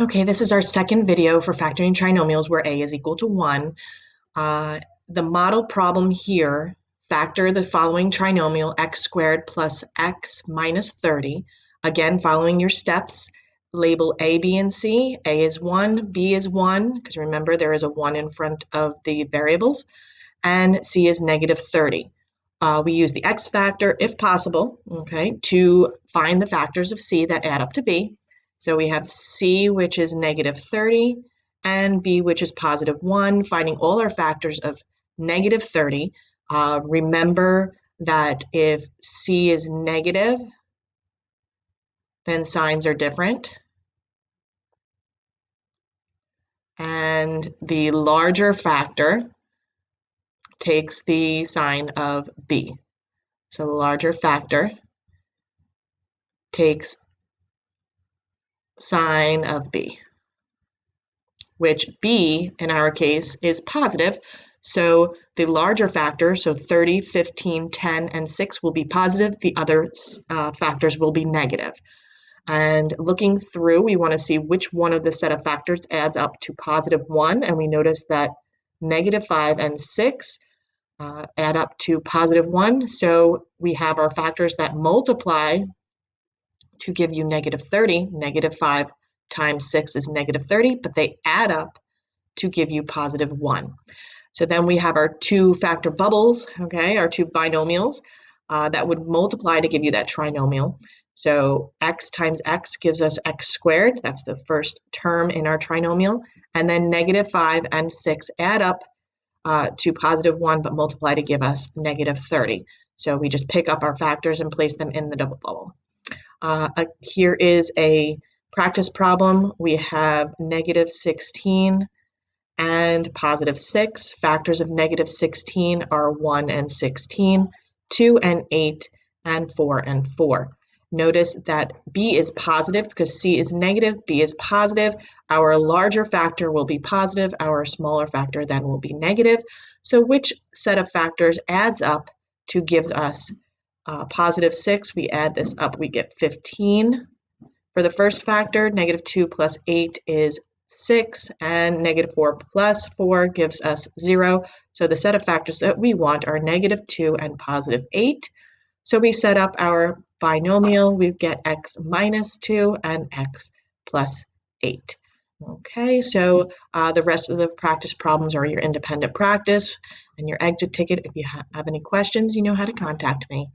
Okay, this is our second video for factoring trinomials where a is equal to 1. The model problem here, factor the following trinomial x squared plus x minus 30. Again, following your steps, label a, b, and c. A is 1, b is 1, because remember there is a 1 in front of the variables, and c is negative 30. We use the x factor, if possible, okay, to find the factors of c that add up to b. So we have c, which is negative 30, and b, which is positive 1, finding all our factors of negative 30. Remember that if c is negative, then signs are different. And the larger factor takes the sign of b. So the larger factor takes sign of b, which b in our case is positive. So the larger factor, so 30, 15, 10, and 6 will be positive. The other factors will be negative. And looking through, we want to see which one of the set of factors adds up to positive 1. And we notice that negative 5 and 6 add up to positive 1. So we have our factors that multiply to give you negative 30. Negative 5 times 6 is negative 30, but they add up to give you positive 1. So then we have our two factor bubbles, okay, our two binomials that would multiply to give you that trinomial. So x times x gives us x squared. That's the first term in our trinomial. And then negative 5 and 6 add up to positive 1, but multiply to give us negative 30. So we just pick up our factors and place them in the double bubble. Here is a practice problem. We have negative 16 and positive 6. Factors of negative 16 are 1 and 16, 2 and 8, and 4 and 4. Notice that b is positive because c is negative, b is positive. Our larger factor will be positive, our smaller factor then will be negative. So which set of factors adds up to give us positive 6? We add this up, we get 15. For the first factor, negative 2 plus 8 is 6, and negative 4 plus 4 gives us 0. So the set of factors that we want are negative 2 and positive 8. So we set up our binomial. We get x minus 2 and x plus 8. Okay, so the rest of the practice problems are your independent practice and your exit ticket. If you have any questions, you know how to contact me.